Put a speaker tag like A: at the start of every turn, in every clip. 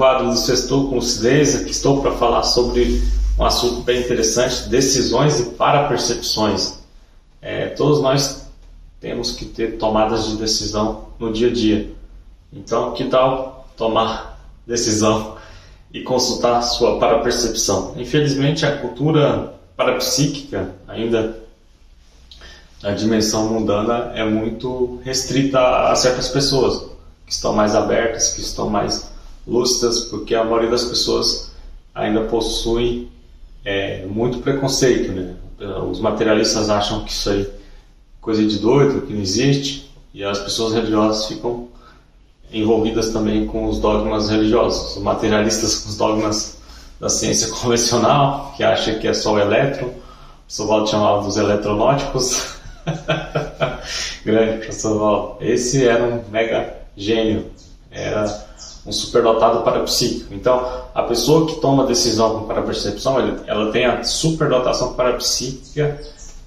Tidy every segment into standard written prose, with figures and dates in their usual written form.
A: quadro do Sextou com Lucidez. Aqui estou para falar sobre um assunto bem interessante: decisões e parapercepções. Todos nós temos que ter tomadas de decisão no dia a dia. Então, que tal tomar decisão e consultar sua parapercepção? Infelizmente, a cultura parapsíquica, ainda na dimensão mundana, é muito restrita a certas pessoas que estão mais abertas, que estão mais lúcidas, porque a maioria das pessoas ainda possui muito preconceito, né? Os materialistas acham que isso aí é coisa de doido, que não existe, e as pessoas religiosas ficam envolvidas também com os dogmas religiosos. Os materialistas com os dogmas da ciência convencional, que acha que é só o elétron. O professor Valdo chamava dos eletronóticos. Grande professor Valdo. Esse era um mega gênio, era um superdotado parapsíquico. Então, a pessoa que toma decisão com parapercepção, ela tem a superdotação parapsíquica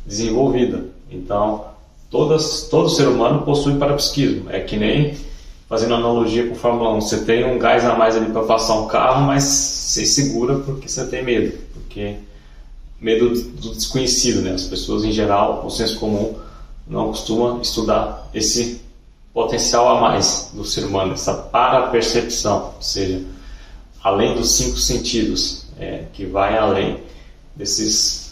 A: desenvolvida. Então, todo ser humano possui parapsiquismo. É que nem, fazendo analogia com Fórmula 1, você tem um gás a mais ali para passar um carro, mas você segura porque você tem medo, porque medo do desconhecido, né? As pessoas em geral, o senso comum, não costumam estudar esse potencial a mais do ser humano, essa parapercepção, ou seja, além dos 5 sentidos, que vai além das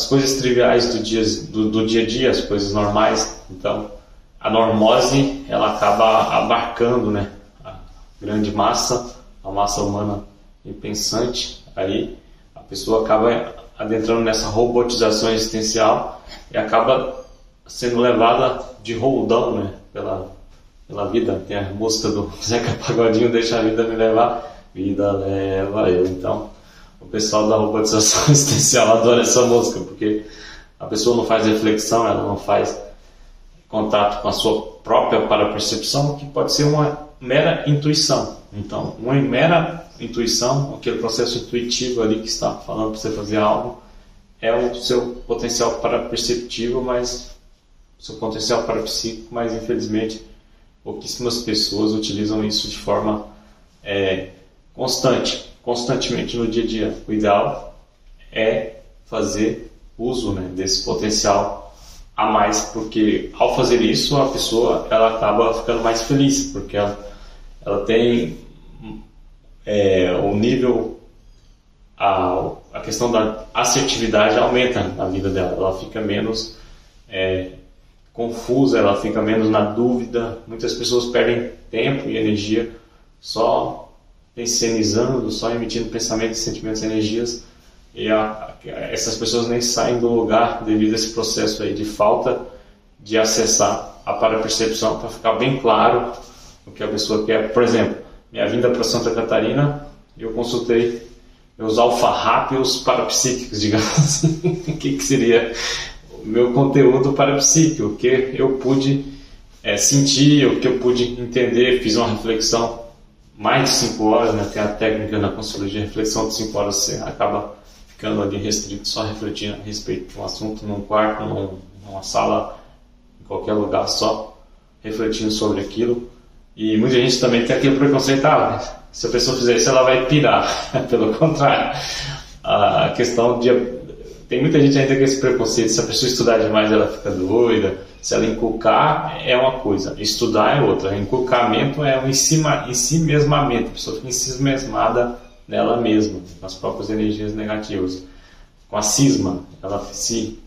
A: coisas triviais do dia a dia, as coisas normais. Então, a normose, ela acaba abarcando, né, a grande massa, a massa humana impensante. Aí a pessoa acaba adentrando nessa robotização existencial e acaba sendo levada de roldão, né, pela vida. Tem a música do Zeca Pagodinho, deixa a vida me levar, vida leva eu. Então, o pessoal da robotização existencial adora essa música, porque a pessoa não faz reflexão, ela não faz contato com a sua própria parapercepção, que pode ser uma mera intuição. Então, uma mera intuição, aquele processo intuitivo ali que está falando para você fazer algo, é o seu potencial paraperceptivo, mas seu potencial parapsíquico, mas infelizmente pouquíssimas pessoas utilizam isso de forma constantemente no dia a dia. O ideal é fazer uso, né, desse potencial a mais, porque ao fazer isso a pessoa ela acaba ficando mais feliz, porque ela tem o nível, a questão da assertividade aumenta na vida dela, ela fica menos confusa, ela fica menos na dúvida. Muitas pessoas perdem tempo e energia só pensionizando, só emitindo pensamentos, sentimentos e energias, e essas pessoas nem saem do lugar devido a esse processo aí de falta de acessar a parapercepção para ficar bem claro o que a pessoa quer. Por exemplo, minha vinda para Santa Catarina, eu consultei meus alfarrápios parapsíquicos, digamos assim. O que seria o meu conteúdo parapsíquico, o que eu pude sentir, o que eu pude entender. Fiz uma reflexão mais de 5 horas, né? Tem a técnica na consultoria de reflexão de 5 horas, você acaba ficando ali restrito, só refletindo a respeito de um assunto num quarto, numa sala, em qualquer lugar, só refletindo sobre aquilo. E muita gente também tem aquele preconceito, se a pessoa fizer isso ela vai pirar. Pelo contrário, a questão tem muita gente ainda com esse preconceito: se a pessoa estudar demais ela fica doida, se ela inculcar é uma coisa, estudar é outra. Inculcamento é um ensimesmamento, a pessoa fica ensimesmada nela mesma, nas próprias energias negativas. Com a cisma, ela se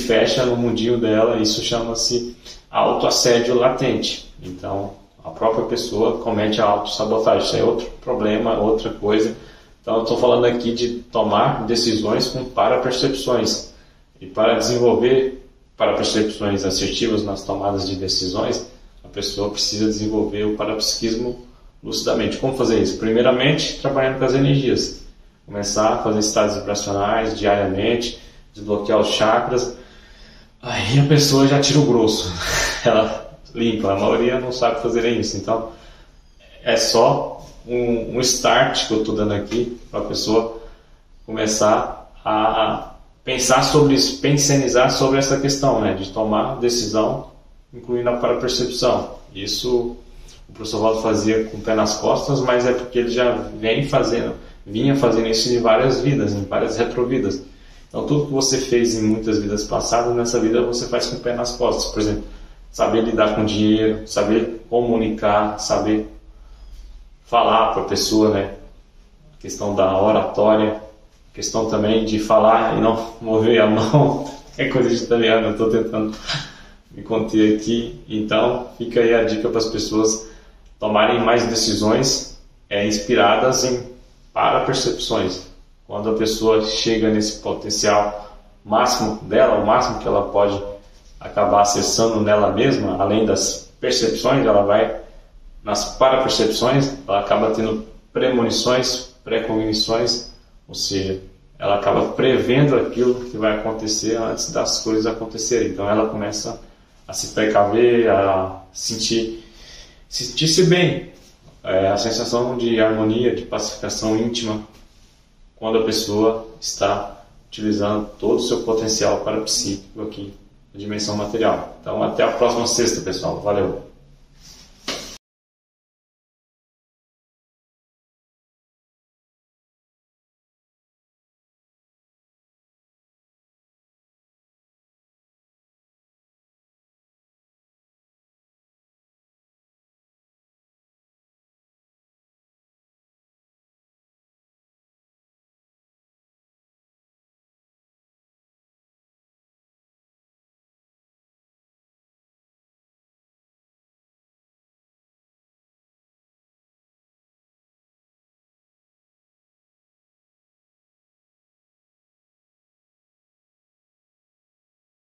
A: fecha no mundinho dela, isso chama-se autoassédio latente. Então, a própria pessoa comete a autossabotagem. Isso é outro problema, outra coisa. Então, eu estou falando aqui de tomar decisões com parapercepções. E para desenvolver parapercepções assertivas nas tomadas de decisões, a pessoa precisa desenvolver o parapsiquismo lucidamente. Como fazer isso? Primeiramente, trabalhando com as energias. Começar a fazer estados vibracionais diariamente, desbloquear os chakras. Aí a pessoa já tira o grosso. Ela limpa. A maioria não sabe fazer isso. Então, é só um start que eu estou dando aqui para a pessoa começar a pensar sobre isso, pensionizar sobre essa questão, né, de tomar decisão, incluindo a parapercepção. Isso o professor Waldo fazia com o pé nas costas, mas é porque ele já vinha fazendo isso em várias vidas, em várias retrovidas. Então tudo que você fez em muitas vidas passadas, nessa vida você faz com o pé nas costas. Por exemplo, saber lidar com dinheiro, saber comunicar, saber falar para a pessoa, né? A questão da oratória, questão também de falar e não mover a mão, é coisa de italiano, eu estou tentando me conter aqui. Então fica aí a dica para as pessoas tomarem mais decisões inspiradas em para-percepções. Quando a pessoa chega nesse potencial máximo dela, o máximo que ela pode acabar acessando nela mesma, além das percepções, ela vai nas para-percepções, ela acaba tendo premonições, pré-cognições, ou seja, ela acaba prevendo aquilo que vai acontecer antes das coisas acontecerem. Então ela começa a se precaver, a sentir-se bem, a sensação de harmonia, de pacificação íntima, quando a pessoa está utilizando todo o seu potencial parapsíquico aqui na dimensão material. Então até a próxima sexta, pessoal. Valeu!